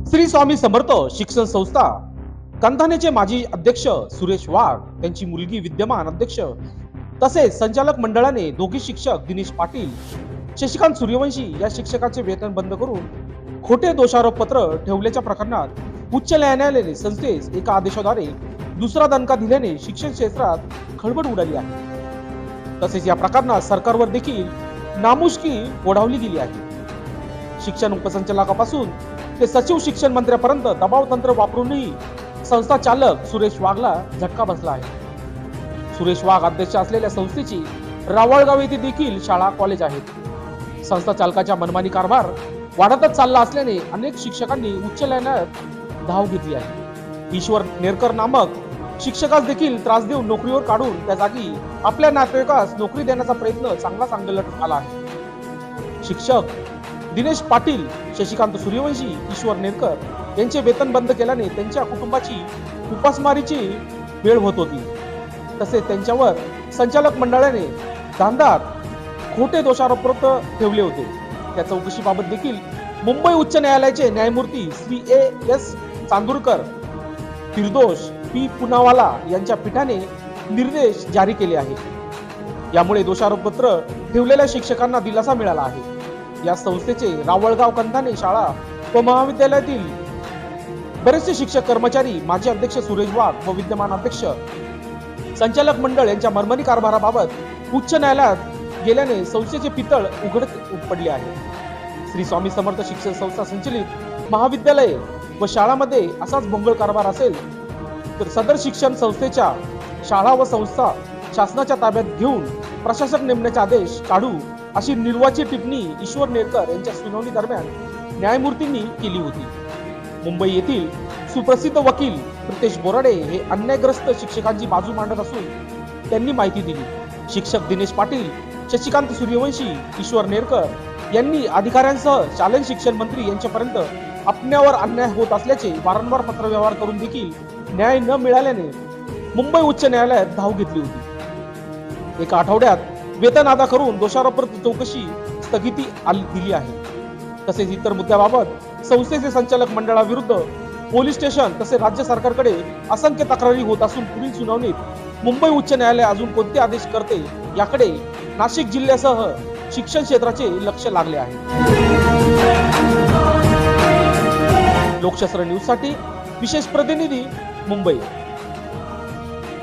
श्री स्वामी समर्थ शिक्षण संस्था कंधानेचे माजी अध्यक्ष सुरेश वाघ, त्यांची मुलगी विद्यमान अध्यक्ष तसेच संचालक मंडळाने दोघी शिक्षक दिनेश पाटील, शशिकांत सूर्यवंशी या शिक्षकांचे वेतन बंद करून खोटे दोषारोप पत्र ठेवल्याच्या प्रकरणात उच्च न्यायालयाने संस्थेस एका आदेशाद्वारे दुसरा दणका दिल्याने शिक्षण क्षेत्रात खळबळ उडाली आहे। तसेच या प्रकरणात सरकारवर देखील नामुष्की ओढावली गेली आहे। शिक्षण उपसंचालकापासून ते सचिव शिक्षण मंत्र्यापर्यंत दबाव तंत्र वापरूनही संस्था चालक सुरेश वाघला झटका बसला आहे। सुरेश वाघ अध्यक्ष असलेल्या संस्थेची रावळगाव येथे देखील शाळा कॉलेज आहेत। संस्था चालकाच्या मनमानी कारभार वाढतच चालला असल्याने अनेक शिक्षकांनी उच्च न्यायालयात धाव घेतली आहे। ईश्वर नेरकर नामक शिक्षकास देखील त्रास देऊन नोकरीवर काढून त्या जागी आपल्या नातेवाईकास नोकरी देण्याचा प्रयत्न चांगला सांगण्यात आला आहे। शिक्षक दिनेश पाटील, शशिकांत सूर्यवंशी, ईश्वर नेरकर यांचे वेतन बंद केल्याने त्यांच्या कुटुंबाची उपासमारीची वेळ होत होती। तसेच त्यांच्यावर संचालक मंडळाने धांदार खोटे दोषारोप ठेवले होते। त्या चौकशीबाबत देखील मुंबई उच्च न्यायालयाचे न्यायमूर्ती श्री एस चांदूरकर, फिरदोष पी पुनावाला यांच्या पीठाने निर्देश जारी केले आहेत। यामुळे दोषारोपपत्र ठेवलेल्या शिक्षकांना दिलासा मिळाला आहे। या संस्थेचे रावळगाव कंधाने शाळा व महाविद्यालयातील बरेचसे शिक्षक कर्मचारी, माजी अध्यक्ष सुरेश वाघ व विद्यमान अध्यक्ष संचालक मंडळ यांच्या मनमानी कारभाराबाबत उच्च न्यायालयात गेल्याने संस्थेचे पितळ उघड पडले आहे। श्री स्वामी समर्थ शिक्षण संस्था संचलित महाविद्यालये व शाळांमध्ये असाच भोंगळ कारभार असेल तर सदर शिक्षण संस्थेच्या शाळा व संस्था शासनाच्या ताब्यात घेऊन प्रशासक नेमण्याचे आदेश काढू अशी निर्वाची टिप्पणी ईश्वर नेरकर यांच्या सुनावणी दरम्यान न्यायमूर्तींनी केली होती। मुंबई येथील सुप्रसिद्ध वकील प्रितेश बोराडे हे अन्यायग्रस्त शिक्षकांची बाजू मांडत असून त्यांनी माहिती दिली। शिक्षक दिनेश पाटील, शशिकांत सूर्यवंशी, ईश्वर नेरकर यांनी अधिकाऱ्यांसह शालेय शिक्षण मंत्री यांच्यापर्यंत आपल्यावर अन्याय होत असल्याचे वारंवार पत्रव्यवहार करून देखील न्याय न मिळाल्याने मुंबई उच्च न्यायालयात धाव घेतली होती। एका आठवड्यात वेतन अदा करून दोषारोप चौकशी स्थगिती दिली आहे। तसेच इतर मुद्द्याबाबत संस्थेचे संचालक मंडळाविरुद्ध पोलीस स्टेशन तसेच राज्य सरकारकडे असंख्य तक्रारी होत असून पुढील सुनावणीत मुंबई उच्च न्यायालय अजून कोणते आदेश करते याकडे नाशिक जिल्ह्यासह शिक्षण क्षेत्राचे लक्ष लागले आहे। लोकशास्त्र न्यूज साठी विशेष प्रतिनिधी, मुंबई।